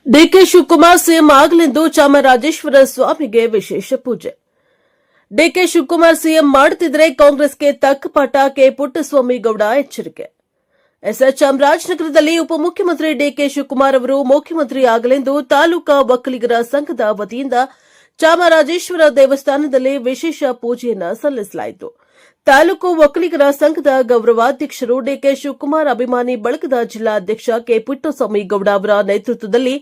DK Shivakumar CM ಆಗಲೆಂದು Chamarajeshwara ಸ್ವಾಮಿಗೆ ವಿಶೇಷ ಪೂಜೆ. ಡಿಕೆ ಶಿವಕುಮಾರ್ ಸಿಎಂ ಮಾಡುತ್ತಿದ್ದರೆ ಕಾಂಗ್ರೆಸ್ಗೆ ತಕ್ಕ ಪಾಠ ಕೆ ಪುಟ್ಟಸ್ವಾಮಿ ಗೌಡ ಎಚ್ಚರಿಕೆ. ಚಾಮರಾಜನಗರದಲ್ಲಿ ಉಪಮುಖ್ಯಮಂತ್ರಿ ಡಿಕೆ ಶಿವಕುಮಾರ್ ಅವರು ಮುಖ್ಯಮಂತ್ರಿ ಆಗಲೆಂದು ತಾಲೂಕಾ ಒಕ್ಕಲಿಗರ ಸಂಘದ ವತಿಯಿಂದ ಚಾಮರಾಜೇಶ್ವರ ದೇವಸ್ಥಾನದಲ್ಲಿ ವಿಶೇಷ ಪೂಜೆಯನ್ನು ಸಲ್ಲಿಸಲಾಯಿತು. ತಾಲೂಕು ಒಕ್ಕಲಿಗರ ಸಂಘದ ಗೌರವಾಧ್ಯಕ್ಷರು ಡಿಕೆ ಶಿವಕುಮಾರ್ ಅಭಿಮಾನಿ ಬಳಗದ ಜಿಲ್ಲಾಧ್ಯಕ್ಷ ಕೆ ಪುಟ್ಟಸ್ವಾಮಿ ಗೌಡ ಅವರ ನೇತೃತ್ವದಲ್ಲಿ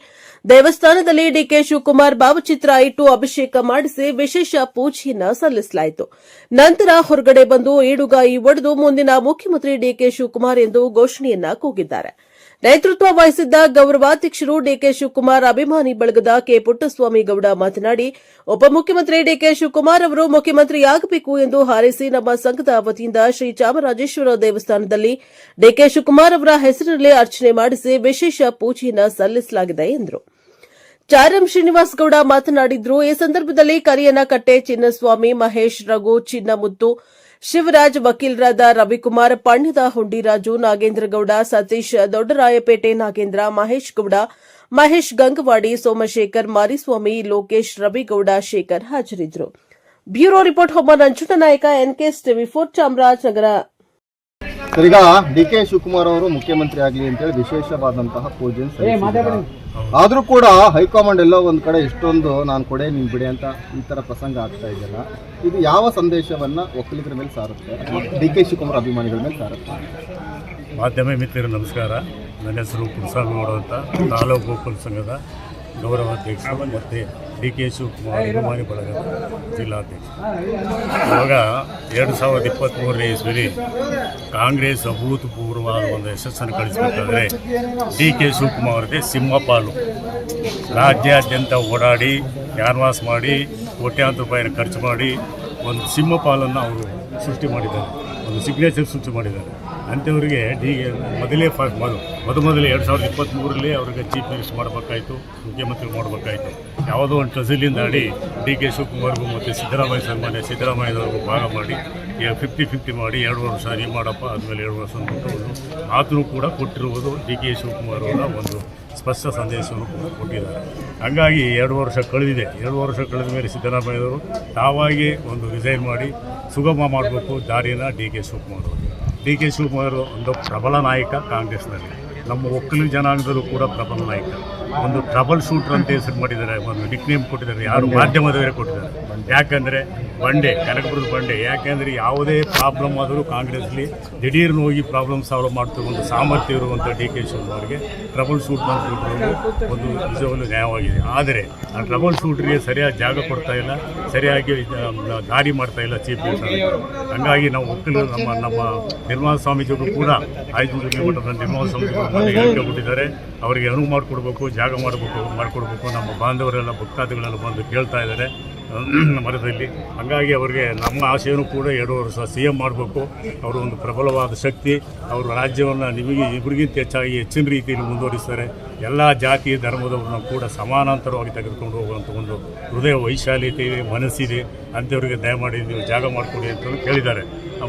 ದೇವಸ್ಥಾನದಲ್ಲಿ ಡಿಕೆ ಶಿವಕುಮಾರ್ ಭಾವಚಿತ್ರ ಇಟ್ಟು ಅಭಿಷೇಕ ಮಾಡಿಸಿ ವಿಶೇಷ ಪೂಜೆಯನ್ನು ಸಲ್ಲಿಸಲಾಯಿತು. ನಂತರ ಹೊರಗಡೆ ಬಂದು ಈಡುಗಾಯಿ ಒಡೆದು ಮುಂದಿನ ಮುಖ್ಯಮಂತ್ರಿ ಡಿಕೆ ಶಿವಕುಮಾರ್ ಎಂದು ಘೋಷಣೆಯನ್ನ ಕೂಗಿದ್ದಾರೆ. ನೇತೃತ್ವ ವಹಿಸಿದ್ದ ಗೌರವಾಧ್ಯಕ್ಷರು ಡಿಕೆ ಶಿವಕುಮಾರ್ ಅಭಿಮಾನಿ ಬಳಗದ ಕೆ ಪುಟ್ಟಸ್ವಾಮಿ ಗೌಡ ಮಾತನಾಡಿ, ಉಪಮುಖ್ಯಮಂತ್ರಿ ಡಿಕೆ ಶಿವಕುಮಾರ್ ಅವರು ಮುಖ್ಯಮಂತ್ರಿಯಾಗಬೇಕು ಎಂದು ಹಾರೈಸಿ ನಮ್ಮ ಸಂಘದ ವತಿಯಿಂದ ಶ್ರೀ ಚಾಮರಾಜೇಶ್ವರ ದೇವಸ್ಥಾನದಲ್ಲಿ ಡಿಕೆ ಶಿವಕುಮಾರ್ ಅವರ ಹೆಸರಿನಲ್ಲಿ ಅರ್ಚನೆ ಮಾಡಿಸಿ ವಿಶೇಷ ಪೂಜೆಯನ್ನು ಸಲ್ಲಿಸಲಾಗಿದೆ ಎಂದರು. ಚಾರಂ ಶ್ರೀನಿವಾಸ್ ಗೌಡ ಮಾತನಾಡಿದ್ರು. ಈ ಸಂದರ್ಭದಲ್ಲಿ ಕರಿಯನಕಟ್ಟೆ ಚಿನ್ನಸ್ವಾಮಿ, ಮಹೇಶ್, ರಘು, ಚಿನ್ನಮುತ್ತು, ಶಿವರಾಜ್, ವಕೀಲರಾದ ರವಿಕುಮಾರ್, ಪಣ್ಯದ ಹುಂಡಿರಾಜು, ನಾಗೇಂದ್ರಗೌಡ, ಸತೀಶ್, ದೊಡ್ಡರಾಯಪೇಟೆ ನಾಗೇಂದ್ರ, ಮಹೇಶ್ ಗೌಡ, ಮಹೇಶ್ ಗಂಗವಾಡಿ, ಸೋಮಶೇಖರ್, ಮಾರಿಸ್ವಾಮಿ, ಲೋಕೇಶ್, ರವಿಗೌಡ, ಶೇಖರ್ ಹಾಜರಿದ್ದರು. Bureau report Homma Nanjundanayaka, NKS ಟಿವಿ4 ಚಾಮರಾಜನಗರ. ಈಗ ಡಿಕೆ ಶಿವಕುಮಾರ್ ಅವರು ಮುಖ್ಯಮಂತ್ರಿ ಆಗಲಿ ಅಂತೇಳಿ ವಿಶೇಷವಾದಂತಹ ಪೂಜೆ ಆದ್ರೂ ಕೂಡ ಹೈಕಮಾಂಡ್ ಎಲ್ಲೋ ಒಂದ್ ಕಡೆ ಇಷ್ಟೊಂದು ನಾನು ಕೊಡೆ ನೀನ್ ಬಿಡಿ ಅಂತ ಈ ತರ ಪ್ರಸಂಗ ಆಗ್ತಾ ಇದೆಯಲ್ಲ, ಇದು ಯಾವ ಸಂದೇಶವನ್ನ ಒಕ್ಕಲಿಗರ ಮೇಲೆ ಸಾರುತ್ತೆ, ಡಿಕೆ ಶಿವಕುಮಾರ್ ಅಭಿಮಾನಿಗಳ ಮೇಲೆ ಸಾರುತ್ತೆ? ಮಾಧ್ಯಮ ಮಿತ್ರರು ನಮಸ್ಕಾರ. ನನ್ನ ಹೆಸರು ಪುಟ್ಟಸ್ವಾಮಿ ಗೌಡ ಅಂತ, ತಾಲೂಕು ಒಕ್ಕಲಿಗ ಸಂಘದ ಗೌರವಾಧ್ಯಕ್ಷರು ಮತ್ತು ಡಿಕೆ ಶಿವಕುಮಾರ್ ಅಭಿಮಾನಿ ಬಳಗದ ಜಿಲ್ಲಾಧ್ಯಕ್ಷ. ಇವಾಗ 2023ನೇ ಇಸ್ವಿಲಿ ಕಾಂಗ್ರೆಸ್ ಅಭೂತಪೂರ್ವವಾದ ಒಂದು ಯಶಸ್ಸನ್ನು ಗಳಿಸಬೇಕಾದ್ರೆ ಡಿಕೆ ಶಿವಕುಮಾರ್ ಅವರಿಗೆ ಸಿಂಹಪಾಲು. ರಾಜ್ಯಾದ್ಯಂತ ಓಡಾಡಿ ಕ್ಯಾನ್ವಾಸ್ ಮಾಡಿ ಕೋಟ್ಯಾಂತರ ರೂಪಾಯಿನ ಖರ್ಚು ಮಾಡಿ ಒಂದು ಸಿಂಹಪಾಲನ್ನು ಅವರು ಸೃಷ್ಟಿ ಮಾಡಿದ್ದಾರೆ, ಒಂದು ಸಿಗ್ನೇಚರ್ ಸೃಷ್ಟಿ ಮಾಡಿದ್ದಾರೆ. ಅಂಥವರಿಗೆ ಮೊದಲೇ ಮೊದಲು 2023ರಲ್ಲಿ ಅವರಿಗೆ ಚೀಫ್ ಮಿನಿಸ್ಟರ್ ಮಾಡಬೇಕಾಯಿತು, ಮುಖ್ಯಮಂತ್ರಿ ಮಾಡಬೇಕಾಯಿತು. ಯಾವುದೋ ಒಂದು ಟ್ರಸಲಿಂದ ಆಡಿ ಡಿ.ಕೆ. ಶಿವಕುಮಾರ್ಗೂ ಮತ್ತು ಸಿದ್ದರಾಮಯ್ಯನವ್ರಿಗೂ ಭಾಗ ಮಾಡಿ 50-50 ಮಾಡಿ 2 ವರ್ಷ ನೀವು ಮಾಡಪ್ಪ, ಆದಮೇಲೆ 2 ವರ್ಷ ಬಿಟ್ಟು ಮಾತನ್ನು ಕೂಡ ಕೊಟ್ಟಿರುವುದು ಡಿ.ಕೆ. ಶಿವಕುಮಾರ್ ಅವರ ಒಂದು ಸ್ಪಷ್ಟ ಸಂದೇಶವನ್ನು ಕೊಟ್ಟಿದ್ದಾರೆ. ಹಾಗಾಗಿ 2 ವರ್ಷ ಕಳೆದಿದೆ. 2 ವರ್ಷ ಕಳೆದ ಮೇಲೆ ಸಿದ್ದರಾಮಯ್ಯವರು ತಾವಾಗಿ ಒಂದು ರಿಸೈನ್ ಮಾಡಿ ಸುಗಮ ಮಾಡಬೇಕು ದಾರಿನ ಡಿ.ಕೆ. ಶಿವಕುಮಾರ್ ಅವರು. ಡಿ.ಕೆ. ಶಿವಕುಮಾರ್ ಒಂದು ಪ್ರಬಲ ನಾಯಕ ಕಾಂಗ್ರೆಸ್ನಲ್ಲಿ, ನಮ್ಮ ಒಕ್ಕಲಿಗ ಜನಾಂಗದಲ್ಲೂ ಕೂಡ ಪ್ರಬಲ ನಾಯಕ. ಒಂದು ಟ್ರಬಲ್ ಶೂಟರ್ ಅಂತ ಹೆಸರು ಮಾಡಿದ್ದಾರೆ, ಒಂದು ನಿಕ್ ನೇಮ್ ಕೊಟ್ಟಿದ್ದಾರೆ, ಯಾರು ಮಾಧ್ಯಮದವರೇ ಕೊಟ್ಟಿದ್ದಾರೆ. ಯಾಕಂದರೆ ಕನಕಪುರದ ಬಂಡೆ. ಯಾಕೆಂದರೆ ಯಾವುದೇ ಪ್ರಾಬ್ಲಮ್ ಆದರೂ ಕಾಂಗ್ರೆಸ್ಲಿ ದಿಢೀರ್ನ ಹೋಗಿ ಪ್ರಾಬ್ಲಮ್ ಸಾಲ್ವ್ ಮಾಡ್ತಿರೋ ಒಂದು ಸಾಮರ್ಥ್ಯ ಇರುವಂಥ ಡಿ.ಕೆ. ಶಿವಕುಮಾರ್ಗೆ ಟ್ರಬಲ್ ಶೂಟರ್ ಅಂತ ಕೊಟ್ಟಿರೋದು ಒಂದು ನಿಜವಾಗ್ಲೂ ನ್ಯಾಯವಾಗಿದೆ. ಆದರೆ ಆ ಟ್ರಬಲ್ ಶೂಟ್ರಿಗೆ ಸರಿಯಾಗಿ ಜಾಗ ಕೊಡ್ತಾ ಇಲ್ಲ, ಸರಿಯಾಗಿ ದಾರಿ ಮಾಡ್ತಾ ಇಲ್ಲ ಚೀಫ್ ಮಿನಿಸ್ಟರ್. ಹಾಗಾಗಿ ನಾವು ಒಕ್ಕಲಿಗರು ನಮ್ಮ ನಿರ್ಮಲಾ ಸ್ವಾಮೀಜಿಯವರು ಕೂಡ 500 ಮಠದ ನಿರ್ಮಲಾ ಸ್ವಾಮೀಜಿಗಳು ಹೇಳಿಕೆ ಕೊಟ್ಟಿದ್ದಾರೆ. ಅವರಿಗೆ ಅನುವು ಮಾಡಿಕೊಡ್ಬೇಕು, ಜಾಗ ಮಾಡಿಕೊಡ್ಬೇಕು. ನಮ್ಮ ಬಾಂಧವರೆಲ್ಲ ಭಕ್ತಾದಿಗಳೆಲ್ಲ ಬಂದು ಕೇಳ್ತಾ ಇದ್ದಾರೆ ಮರದಲ್ಲಿ. ಹಾಗಾಗಿ ಅವರಿಗೆ ನಮ್ಮ ಆಶೆಯನ್ನು ಕೂಡ 2 ವರ್ಷ CM ಮಾಡಬೇಕು. ಅವರು ಒಂದು ಪ್ರಬಲವಾದ ಶಕ್ತಿ, ಅವರು ರಾಜ್ಯವನ್ನು ಇಬ್ಬರಿಗಿಂತ ಹೆಚ್ಚಿನ ರೀತಿಯಲ್ಲಿ ಮುಂದುವರಿಸ್ತಾರೆ. ಎಲ್ಲ ಜಾತಿ ಧರ್ಮದವ್ರನ್ನ ಕೂಡ ಸಮಾನಾಂತರವಾಗಿ ತೆಗೆದುಕೊಂಡು ಹೋಗುವಂಥ ಒಂದು ಹೃದಯ ವೈಶಾಲ್ಯತೆ ಇದೆ, ಮನಸ್ಸಿದೆ. ಅಂಥವ್ರಿಗೆ ದಯಮಾಡಿ ನೀವು ಜಾಗ ಮಾಡಿಕೊಡಿ ಅಂತ ಕೇಳಿದ್ದಾರೆ.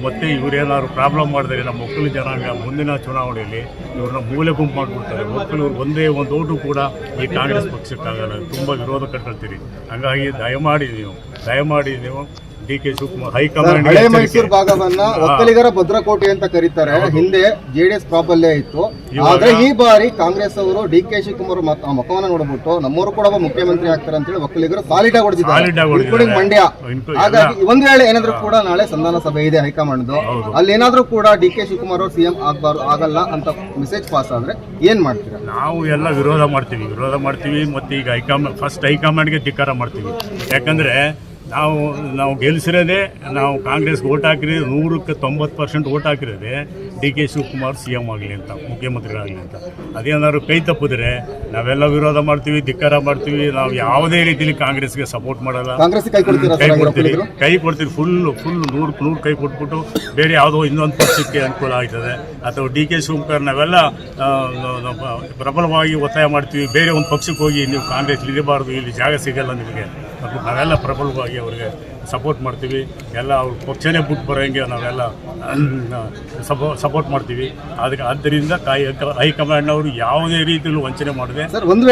ಮತ್ತು ಇವರೇನಾದ್ರು ಪ್ರಾಬ್ಲಮ್ ಮಾಡಿದರೆ ನಮ್ಮ ಒಕ್ಕಲಿಗ ಜನಾಂಗ ಮುಂದಿನ ಚುನಾವಣೆಯಲ್ಲಿ ಇವ್ರನ್ನ ಮೂಲೆ ಗುಂಪು ಮಾಡಿಬಿಡ್ತಾರೆ. ಒಕ್ಕಲಿಗರು ಒಂದೇ ಒಂದು ಓಟು ಕೂಡ ಈ ಕಾಂಗ್ರೆಸ್ ಪಕ್ಷಕ್ಕಾಗಲ್ಲ, ತುಂಬ ವಿರೋಧ ಕಟ್ಕೊಳ್ತೀರಿ. ಹಾಗಾಗಿ ದಯಮಾಡಿ ನೀವು ಡಿ.ಕೆ. ಶಿವಕುಮಾರ್ ಹೈಕಮಾಂಡ್ ಹಳೆ ಮೈಸೂರು ಭಾಗವನ್ನ ಒಕ್ಕಲಿಗರ ಭದ್ರಕೋಟೆ ಅಂತ ಕರೀತಾರೆ. ಹಿಂದೆ JDS ಪ್ರಾಬಲ್ಯ ಇತ್ತು. ಆದ್ರೆ ಈ ಬಾರಿ ಕಾಂಗ್ರೆಸ್ ಅವರು ಡಿ.ಕೆ. ಶಿವಕುಮಾರ್ ಮುಖವನ್ನ ನೋಡ್ಬಿಟ್ಟು ನಮ್ಮವರು ಕೂಡ ಮುಖ್ಯಮಂತ್ರಿ ಆಗ್ತಾರೆ ಅಂತ ಹೇಳಿ ಒಕ್ಕಲಿಗರು ಸಾಲಿಡ್ ಆಗಿ ಹೊಡೆದಿದ್ದಾರೆ, ಮಂಡ್ಯ. ಹಾಗಾಗಿ ಒಂದ್ ವೇಳೆ ಏನಾದ್ರೂ ಕೂಡ ನಾಳೆ ಸಂಧಾನ ಸಭೆ ಇದೆ ಹೈಕಮಾಂಡ್, ಅಲ್ಲಿ ಏನಾದ್ರೂ ಕೂಡ ಡಿ.ಕೆ. ಶಿವಕುಮಾರ್ ಅವರು CM ಆಗಲ್ಲ ಅಂತ ಮೆಸೇಜ್ ಪಾಸ್ ಆದ್ರೆ ಏನ್ ಮಾಡ್ತೀರಾ? ನಾವು ಎಲ್ಲ ವಿರೋಧ ಮಾಡ್ತೀವಿ. ಮತ್ತೆ ಈಗ ಹೈಕಮಾಂಡ್ಗೆ ಧಿಕ್ಕಾರ ಮಾಡ್ತೀವಿ. ಯಾಕಂದ್ರೆ ನಾವು ಗೆಲ್ಲಿಸಿರೋದೇ, ನಾವು ಕಾಂಗ್ರೆಸ್ಗೆ ಓಟ್ ಹಾಕಿರೋದೇ 100ಕ್ಕೆ 90% ಓಟ್ ಹಾಕಿರೋದೇ ಡಿ.ಕೆ. ಶಿವಕುಮಾರ್ CM ಆಗಲಿ ಅಂತ, ಮುಖ್ಯಮಂತ್ರಿಗಳಾಗಲಿ ಅಂತ. ಅದೇನಾದ್ರು ಕೈ ತಪ್ಪಿದ್ರೆ ನಾವೆಲ್ಲ ವಿರೋಧ ಮಾಡ್ತೀವಿ, ಧಿಕ್ಕಾರ ಮಾಡ್ತೀವಿ. ನಾವು ಯಾವುದೇ ರೀತಿಯಲ್ಲಿ ಕಾಂಗ್ರೆಸ್ಗೆ ಸಪೋರ್ಟ್ ಮಾಡಲ್ಲ. ಕೈ ಕೊಡ್ತೀವಿ ಫುಲ್ 100 ಕೈ ಕೊಟ್ಬಿಟ್ಟು ಬೇರೆ ಯಾವುದೋ ಇನ್ನೊಂದು ಪಕ್ಷಕ್ಕೆ ಅನುಕೂಲ ಆಗ್ತದೆ ಅಥವಾ ಡಿ.ಕೆ. ಶಿವಕುಮಾರ್ ನಾವೆಲ್ಲ ಪ್ರಬಲವಾಗಿ ಒತ್ತಾಯ ಮಾಡ್ತೀವಿ. ಬೇರೆ ಒಂದು ಪಕ್ಷಕ್ಕೆ ಹೋಗಿ ನೀವು ಕಾಂಗ್ರೆಸ್ ಇರಬಾರ್ದು, ಇಲ್ಲಿ ಜಾಗ ಸಿಗಲ್ಲ ನಿಮಗೆ, ನಾವೆಲ್ಲ ಪ್ರಬಲವಾಗಿ ಅವರಿಗೆ ಸಪೋರ್ಟ್ ಮಾಡ್ತೀವಿ. ಎಲ್ಲ ಅವ್ರ ಪಕ್ಷನೇ ಬಿಟ್ಟು ಬರೋಂಗೆ ನಾವೆಲ್ಲ ಸಪೋರ್ಟ್ ಮಾಡ್ತೀವಿ. ಆದ್ದರಿಂದ ಹೈಕಮಾಂಡ್ನವರು ಯಾವುದೇ ರೀತಿಯಲ್ಲೂ ವಂಚನೆ ಮಾಡಿದೆ. ಸರ್, ಒಂದ್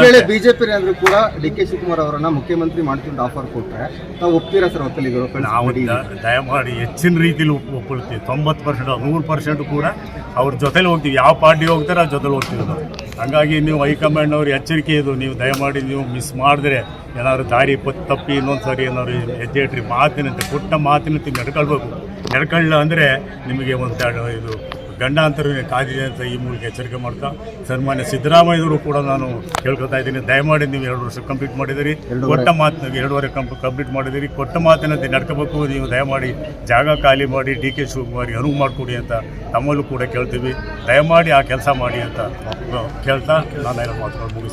ವೇಳೆ ಬಿಜೆಪಿ ಅಂದ್ರೂ ಕೂಡ ಡಿ ಕೆ ಶಿವಕುಮಾರ್ ಅವರನ್ನ ಮುಖ್ಯಮಂತ್ರಿ ಮಾಡ್ತಿದ್ದ ಆಫರ್ ಕೊಟ್ರೆ ತಾವು ಒಪ್ತೀರಾ ಸರ್? ಒಕ್ಕಲಿಗರು ನಾವು ದಯಮಾಡಿ ಹೆಚ್ಚಿನ ರೀತಿಯಲ್ಲಿ ಒಪ್ಕೊಳ್ತೀವಿ. 90% 100% ಕೂಡ ಅವ್ರ ಜೊತೆಲಿ ಹೋಗ್ತೀವಿ. ಯಾವ ಪಾರ್ಟಿಗೆ ಹೋಗ್ತಾರೆ ಆ ಜೊತೆಲಿ ಹೋಗ್ತೀವಿ ನಾವು. ಹಂಗಾಗಿ ನೀವು ಹೈಕಮಾಂಡ್ನವ್ರ ಎಚ್ಚರಿಕೆ ಇದು, ನೀವು ದಯಮಾಡಿ ನೀವು ಮಿಸ್ ಮಾಡಿದ್ರೆ ಏನಾದ್ರು ದಾರಿ ತಪ್ಪಿ ಇನ್ನೊಂದು ಸಾರಿ ಏನಾದ್ರು ಹೆಜ್ಜೆ ಇಟ್ರಿ ಮಾತಿನಂತೆ ಕೊಟ್ಟ ಮಾತಿನಂತೆ ನಡ್ಕೊಳ್ಳ ಅಂದರೆ ನಿಮಗೆ ಒಂದು ಇದು ಗಂಡಾಂತರ ಕಾದಿದೆ ಅಂತ ಈ ಮೂಲಕ ಎಚ್ಚರಿಕೆ ಮಾಡ್ತಾ, ಸನ್ಮಾನ್ಯ ಸಿದ್ದರಾಮಯ್ಯವರು ಕೂಡ ನಾನು ಕೇಳ್ಕೊತಾ ಇದ್ದೀನಿ, ದಯಮಾಡಿ ನೀವು 2 ವರ್ಷ ಕಂಪ್ಲೀಟ್ ಮಾಡಿದಿರಿ, ಕೊಟ್ಟ ಮಾತಿನ 2 ಕಂಪ್ಲೀಟ್ ಮಾಡಿದಿರಿ, ಕೊಟ್ಟ ಮಾತಿನಂತೆ ನಡ್ಕೋಬೇಕು. ನೀವು ದಯಮಾಡಿ ಜಾಗ ಖಾಲಿ ಮಾಡಿ ಡಿ ಕೆ ಶಿವಕುಮಾರ್ಗೆ ಅನುವು ಮಾಡಿಕೊಡಿ ಅಂತ ತಮ್ಮಲ್ಲೂ ಕೂಡ ಕೇಳ್ತೀವಿ. ದಯಮಾಡಿ ಆ ಕೆಲಸ ಮಾಡಿ ಅಂತ ಕೇಳ್ತಾ ನಾನು ಮಾತುಗಳು ಮುಗಿಸ್ತೀನಿ.